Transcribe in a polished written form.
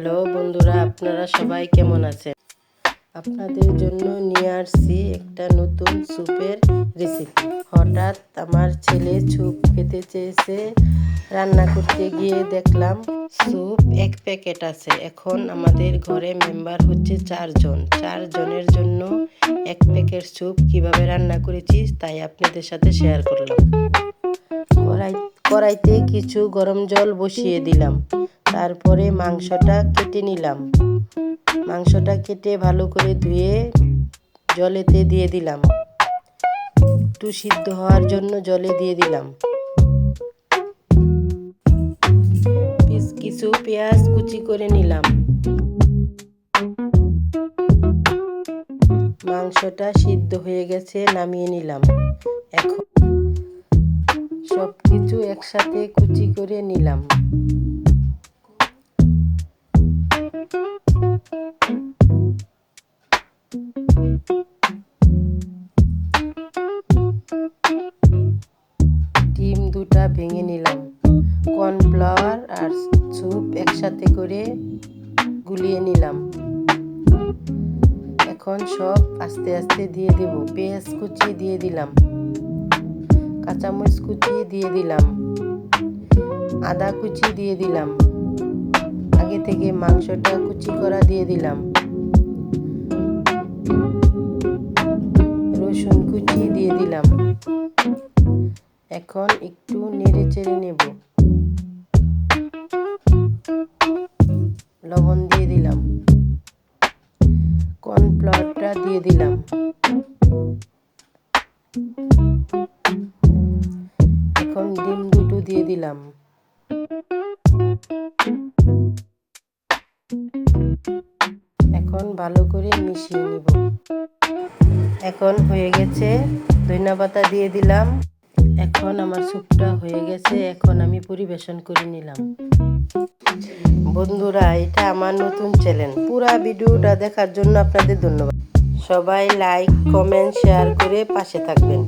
Hello বন্ধুরা, আপনারা সবাই কেমন আছেন? আপনাদের জন্য নিয়ে আসছি একটা নতুন স্যুপের রেসিপি। হঠাৎ আমার ছেলে স্যুপ খেতে চেয়েছে, রান্না করতে গিয়ে দেখলাম স্যুপ 1 প্যাকেট আছে। এখন আমাদের ঘরে মেম্বার হচ্ছে 4 জন। 4 জনের জন্য 1 প্যাকেট স্যুপ কিভাবে রান্না করেছি তাই আপনাদের সাথে শেয়ার করলাম। কড়াইতে কিছু গরম জল বসিয়ে দিলাম। তারপরে মাংসটা কেটে নিলাম। মাংসটা কেটে ভালো করে ধুয়ে জলেতে দিয়ে দিলাম। একটু সিদ্ধ হওয়ার জন্য জলে দিয়ে দিলাম। কিছু পেঁয়াজ কুচি করে নিলাম। মাংসটা সিদ্ধ হয়ে গেছে, নামিয়ে নিলাম। এখন সব কিছু একসাথে কুচি করে নিলাম। ডিম 2টা ভেঙে নিলাম। কর্নফ্লাওয়ার আর স্যুপ একসাথে করে গুলিয়ে নিলাম। এখন সব আস্তে আস্তে দিয়ে দেব। পেঁয়াজ কুচি দিয়ে দিলাম, কাঁচামরিচ কুচি দিয়ে দিলাম, আদা কুচি দিয়ে দিলাম, আগে থেকে মাংসটা কুচি করা দিয়ে দিলাম, রসুন কুচি দিয়ে দিলাম। এখন একটু নেড়ে চেড়ে নেব। লবণ দিয়ে দিলাম, কর্নফ্লাওয়ারটা দিয়ে দিলাম। এখন ডিম 2টো দিয়ে দিলাম। এখন ভালো করে মিশিয়ে নিব। এখন হয়ে গেছে, ধনিয়াপাতা দিয়ে দিলাম। এখন আমার স্যুপটা হয়ে গেছে, এখন আমি পরিবেশন করে নিলাম। বন্ধুরা, এটা আমার নতুন চ্যানেল। পুরা ভিডিওটা দেখার জন্য আপনাদের ধন্যবাদ। সবাই লাইক, কমেন্ট, শেয়ার করে পাশে থাকবেন।